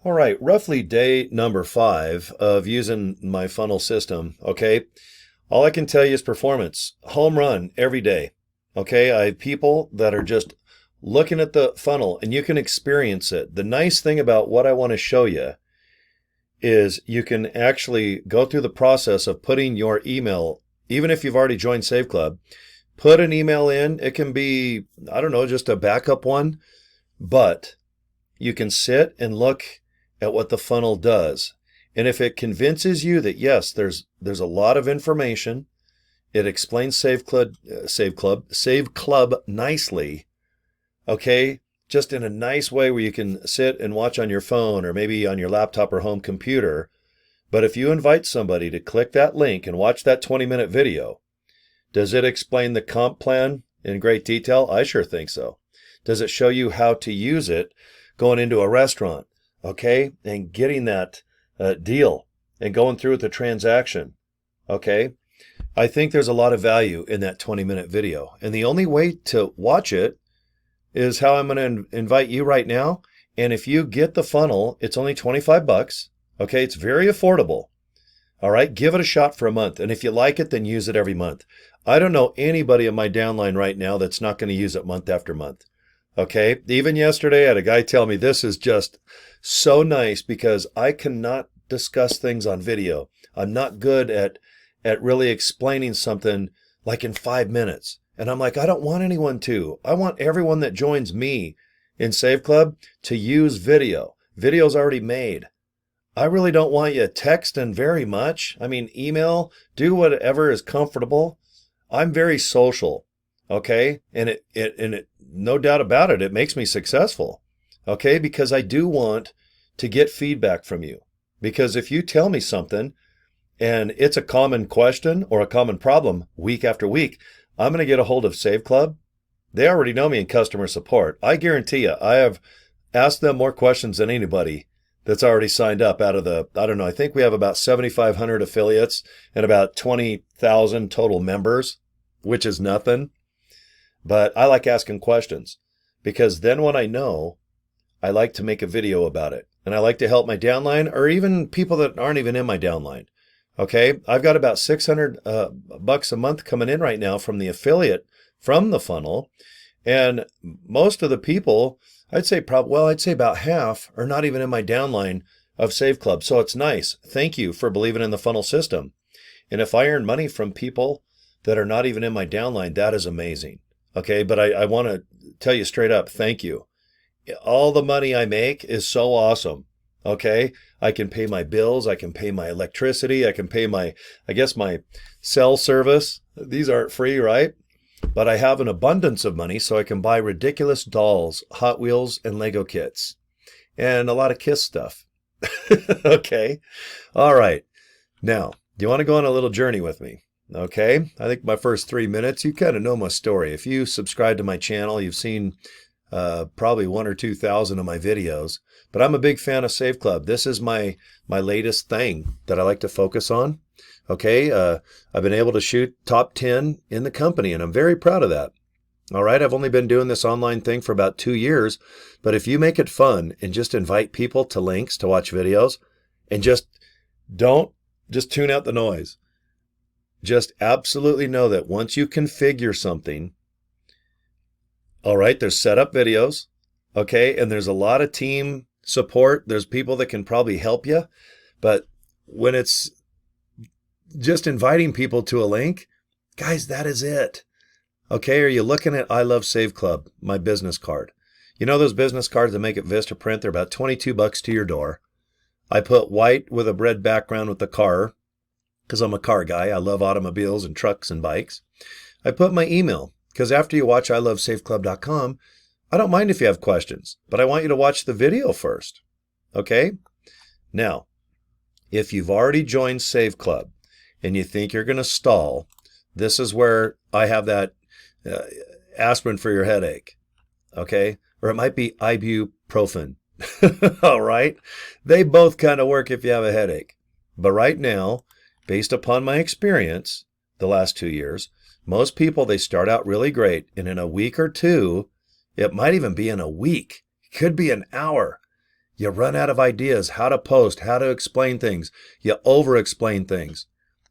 All right, roughly day number 5 of using my funnel system. Okay, all I can tell you is performance. Home run every day. Okay, I have people that are just looking at the funnel and you can experience it. The nice thing about what I want to show you is you can actually go through the process of putting your email, even if you've already joined Save Club, put an email in. It can be, I don't know, just a backup one, but you can sit and look at what the funnel does. And if it convinces you that yes, there's a lot of information, it explains Save Club nicely, okay? Just in a nice way where you can sit and watch on your phone or maybe on your laptop or home computer. But if you invite somebody to click that link and watch that 20-minute video, does it explain the comp plan in great detail? I sure think so. Does it show you how to use it going into a restaurant, okay, and getting that deal and going through with the transaction, okay? I think there's a lot of value in that 20-minute video. And the only way to watch it is how I'm going to invite you right now. And if you get the funnel, it's only 25 bucks, okay? It's very affordable. All right, give it a shot for a month. And if you like it, then use it every month. I don't know anybody in my downline right now that's not going to use it month after month. Okay, even yesterday I had a guy tell me this is just so nice because I cannot discuss things on video. I'm not good at really explaining something like in 5 minutes. And I'm like, I don't want anyone to. I want everyone that joins me in Save Club to use video. Video's already made. I really don't want you texting very much. I mean, email, do whatever is comfortable. I'm very social. Okay, and it no doubt about it, it makes me successful. Okay, because I do want to get feedback from you. Because if you tell me something and it's a common question or a common problem week after week, I'm going to get a hold of Save Club. They already know me in customer support. I guarantee you, I have asked them more questions than anybody that's already signed up out of the, I don't know, I think we have about 7,500 affiliates and about 20,000 total members, which is nothing. But I like asking questions because then when I know, I like to make a video about it. And I like to help my downline or even people that aren't even in my downline. Okay, I've got about 600 bucks a month coming in right now from the affiliate, from the funnel. And most of the people, I'd say about half are not even in my downline of Save Club. So it's nice. Thank you for believing in the funnel system. And if I earn money from people that are not even in my downline, that is amazing. Okay, but I want to tell you straight up, thank you. All the money I make is so awesome. Okay, I can pay my bills, I can pay my electricity, I can pay my cell service. These aren't free, right? But I have an abundance of money so I can buy ridiculous dolls, Hot Wheels, and Lego kits, and a lot of Kiss stuff. Okay, all right. Now, do you want to go on a little journey with me? Okay, I think my first 3 minutes, you kind of know my story. If you subscribe to my channel, you've seen probably 1,000 or 2,000 of my videos. But I'm a big fan of Save Club. This is my latest thing that I like to focus on. Okay, I've been able to shoot top 10 in the company, and I'm very proud of that. All right, I've only been doing this online thing for about 2 years. But if you make it fun and just invite people to links to watch videos and just tune out the noise. Just absolutely know that once you configure something, all right, there's setup videos, okay, and there's a lot of team support. There's people that can probably help you, but when it's just inviting people to a link, guys, that is it. Okay, are you looking at I Love Save Club, my business card? You know those business cards that make it Vistaprint? They're about 22 bucks to your door. I put white with a red background with the car, because I'm a car guy. I love automobiles and trucks and bikes. I put my email, because after you watch ilovesaveclub.com, I don't mind if you have questions, but I want you to watch the video first. Okay? Now, if you've already joined Save Club and you think you're going to stall, this is where I have that aspirin for your headache. Okay? Or it might be ibuprofen. All right? They both kind of work if you have a headache. But right now, based upon my experience the last 2 years, most people, they start out really great, and in a week or two, it might even be in a week, it could be an hour, You run out of ideas, how to post, how to explain things. You over-explain things.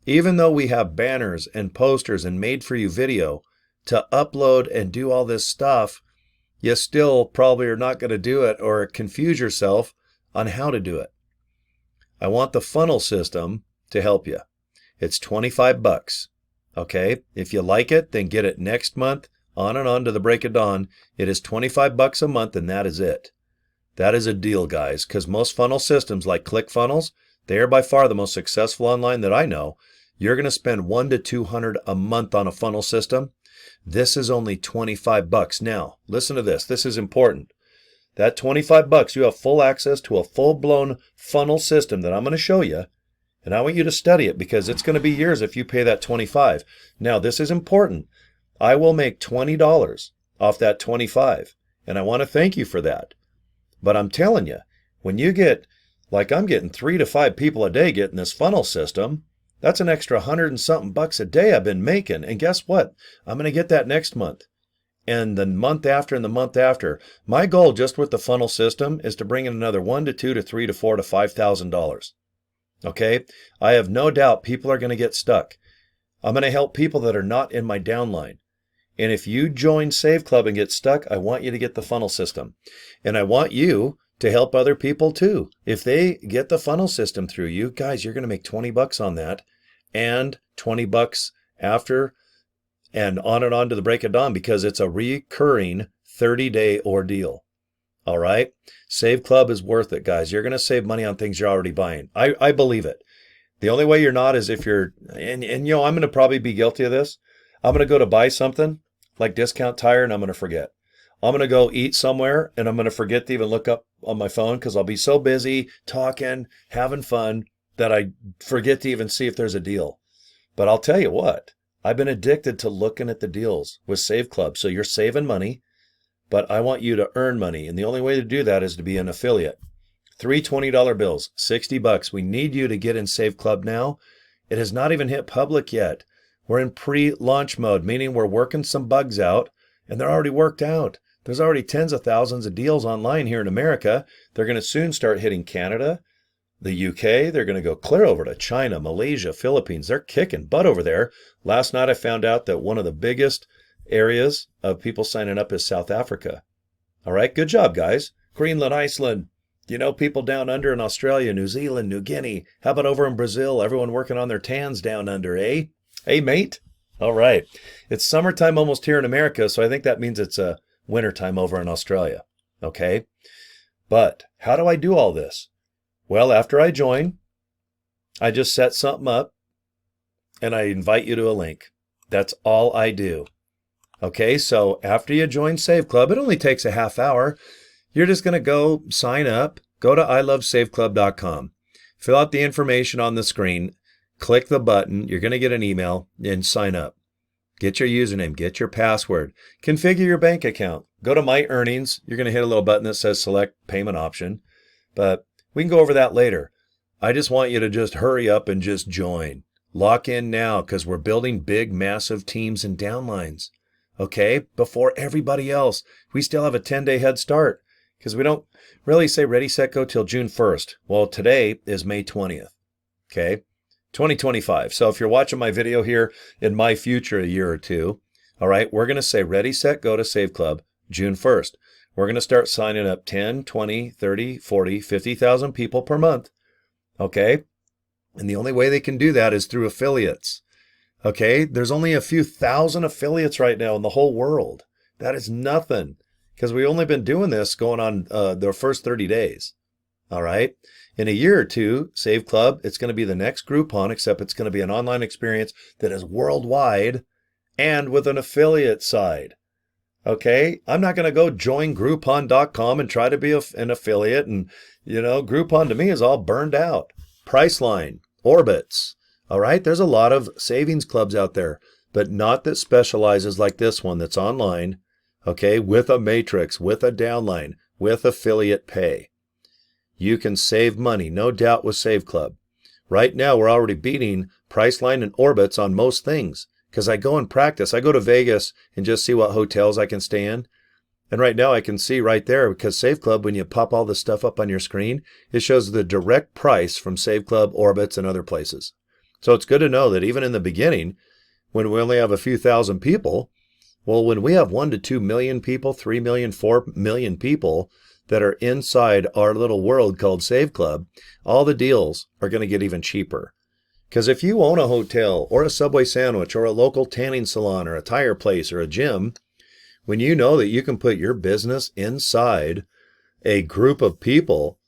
Even though we have banners and posters and made-for-you video to upload and do all this stuff, you still probably are not going to do it or confuse yourself on how to do it. I want the funnel system to help you. It's $25. Okay? If you like it, then get it next month, on and on to the break of dawn. It is $25 a month, and that is it. That is a deal, guys, because most funnel systems like ClickFunnels, they are by far the most successful online that I know. You're going to spend $100 to $200 a month on a funnel system. This is only $25. Now, listen to this. This is important. That $25, you have full access to a full-blown funnel system that I'm going to show you. And I want you to study it because it's going to be years if you pay that $25. Now, this is important. I will make $20 off that $25. And I want to thank you for that. But I'm telling you, when you get, like I'm getting 3 to 5 people a day getting this funnel system, that's an extra 100 and something bucks a day I've been making. And guess what? I'm going to get that next month. And the month after and the month after. My goal just with the funnel system is to bring in another $1 to $2 to $3 to $4 to $5,000. Okay? I have no doubt people are going to get stuck. I'm going to help people that are not in my downline. And if you join Save Club and get stuck, I want you to get the funnel system. And I want you to help other people too. If they get the funnel system through you, guys, you're going to make $20 on that and $20 after and on to the break of dawn because it's a recurring 30-day ordeal. All right? Save Club is worth it, guys. You're going to save money on things you're already buying. I believe it. The only way you're not is if you're, and you know, I'm going to probably be guilty of this. I'm going to go to buy something like Discount Tire and I'm going to forget. I'm going to go eat somewhere and I'm going to forget to even look up on my phone because I'll be so busy talking, having fun that I forget to even see if there's a deal. But I'll tell you what, I've been addicted to looking at the deals with Save Club. So you're saving money, but I want you to earn money. And the only way to do that is to be an affiliate. 3 $20 bills, $60. We need you to get in Save Club now. It has not even hit public yet. We're in pre-launch mode, meaning we're working some bugs out, and they're already worked out. There's already tens of thousands of deals online here in America. They're going to soon start hitting Canada, the UK. They're going to go clear over to China, Malaysia, Philippines. They're kicking butt over there. Last night I found out that one of the biggest areas of people signing up is South Africa. All right, good job, guys. Greenland, Iceland. You know, people down under in Australia, New Zealand, New Guinea. How about over in Brazil? Everyone working on their tans down under, eh? Hey, mate. All right. It's summertime almost here in America, so I think that means it's wintertime over in Australia. Okay? But how do I do all this? Well, after I join, I just set something up, and I invite you to a link. That's all I do. Okay? So after you join Save Club, it only takes a half hour. You're just going to go sign up, go to ilovesaveclub.com, fill out the information on the screen, click the button, you're going to get an email, and sign up. Get your username, get your password, configure your bank account, go to My Earnings, you're going to hit a little button that says Select Payment Option, but we can go over that later. I just want you to just hurry up and just join. Lock in now because we're building big, massive teams and downlines, okay, before everybody else. We still have a 10-day head start. Because we don't really say ready, set, go till June 1st. Well, today is May 20th, okay? 2025. So if you're watching my video here in my future a year or two, all right, we're going to say ready, set, go to Save Club June 1st. We're going to start signing up 10, 20, 30, 40, 50,000 people per month, okay? And the only way they can do that is through affiliates, okay? There's only a few thousand affiliates right now in the whole world. That is nothing. Because we've only been doing this going on the first 30 days. All right. In a year or two, Save Club, it's going to be the next Groupon, except it's going to be an online experience that is worldwide and with an affiliate side. Okay. I'm not going to go join Groupon.com and try to be an affiliate. And, you know, Groupon to me is all burned out. Priceline, Orbitz. All right. There's a lot of savings clubs out there, but not that specializes like this one that's online. Okay, with a matrix, with a downline, with affiliate pay. You can save money, no doubt, with Save Club. Right now, we're already beating Priceline and Orbitz on most things because I go and practice. I go to Vegas and just see what hotels I can stay in. And right now I can see right there, because Save Club, when you pop all this stuff up on your screen, it shows the direct price from Save Club, Orbitz, and other places. So it's good to know that even in the beginning, when we only have a few thousand people, well, when we have 1 to 2 million people, 3 million, 4 million people that are inside our little world called Save Club, all the deals are going to get even cheaper. Because if you own a hotel or a Subway sandwich or a local tanning salon or a tire place or a gym, when you know that you can put your business inside a group of people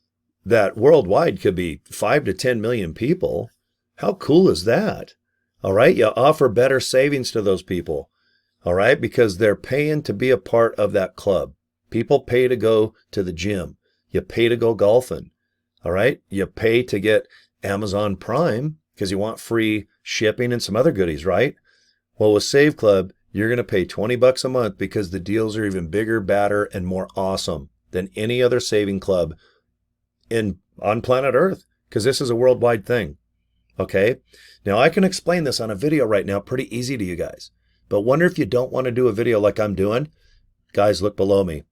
that worldwide could be 5 to 10 million people, how cool is that? All right, you offer better savings to those people. All right, because they're paying to be a part of that club. People pay to go to the gym. You pay to go golfing. All right, you pay to get Amazon Prime because you want free shipping and some other goodies, right? Well, with Save Club, you're going to pay $20 a month because the deals are even bigger, badder, and more awesome than any other saving club on planet Earth, because this is a worldwide thing. Okay? Now, I can explain this on a video right now pretty easy to you guys, but wonder if you don't want to do a video like I'm doing. Guys, look below me.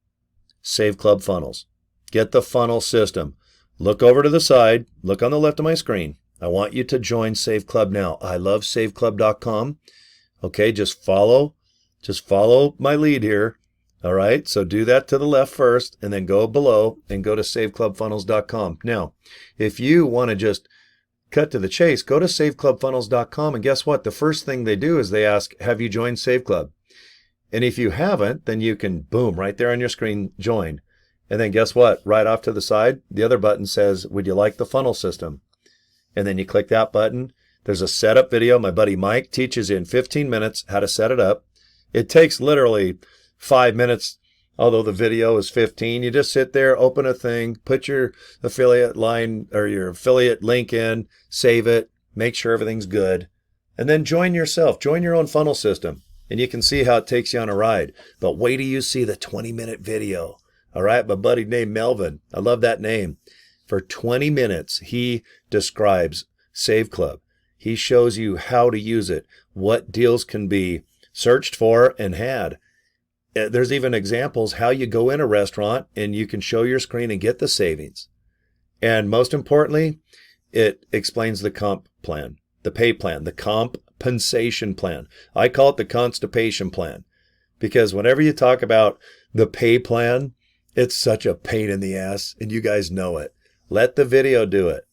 Save Club funnels. Get the funnel system. Look over to the side. Look on the left of my screen. I want you to join Save Club now. I love saveclub.com. Okay, just follow my lead here. All right, so do that to the left first, and then go below and go to saveclubfunnels.com. Now, if you want to just cut to the chase, go to saveclubfunnels.com, and guess what? The first thing they do is they ask, have you joined Save Club? And if you haven't, then you can, boom, right there on your screen, join. And then guess what? Right off to the side, the other button says, would you like the funnel system? And then you click that button. There's a setup video. My buddy Mike teaches you in 15 minutes how to set it up. It takes literally 5 minutes, although the video is 15. You just sit there, open a thing, put your affiliate line or your affiliate link in, save it, make sure everything's good, and then join yourself. Join your own funnel system, and you can see how it takes you on a ride. But wait till you see the 20-minute video. All right, my buddy named Melvin. I love that name. For 20 minutes, he describes Save Club. He shows you how to use it, what deals can be searched for and had. There's even examples how you go in a restaurant and you can show your screen and get the savings. And most importantly, it explains the comp plan, the pay plan, the compensation plan. I call it the constipation plan, because whenever you talk about the pay plan, it's such a pain in the ass, and you guys know it. Let the video do it.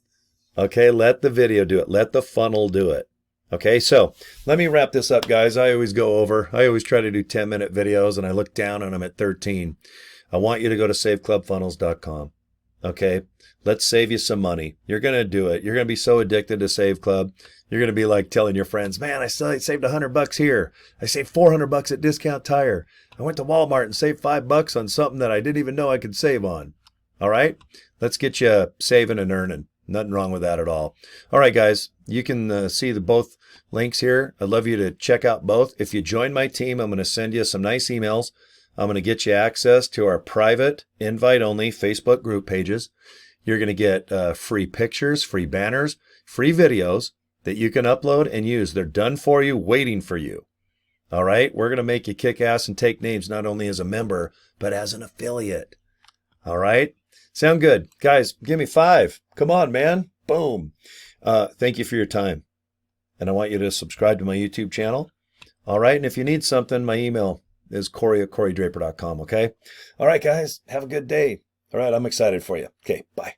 Okay, let the video do it. Let the funnel do it. Okay, so let me wrap this up, guys. I always try to do 10-minute videos, and I look down and I'm at 13. I want you to go to saveclubfunnels.com. Okay, let's save you some money. You're going to do it. You're going to be so addicted to Save Club. You're going to be like telling your friends, man, I saved $100 here. I saved $400 at Discount Tire. I went to Walmart and saved $5 on something that I didn't even know I could save on. All right, let's get you saving and earning. Nothing wrong with that at all. All right, guys, you can see both links here. I'd love you to check out both. If you join my team, I'm going to send you some nice emails. I'm going to get you access to our private, invite-only Facebook group pages. You're going to get free pictures, free banners, free videos that you can upload and use. They're done for you, waiting for you. All right, we're going to make you kick ass and take names not only as a member, but as an affiliate. All right. Sound good? Guys, give me 5. Come on, man. Boom. Thank you for your time. And I want you to subscribe to my YouTube channel. All right. And if you need something, my email is Cory@CoryDraper.com. Okay. All right, guys. Have a good day. All right. I'm excited for you. Okay. Bye.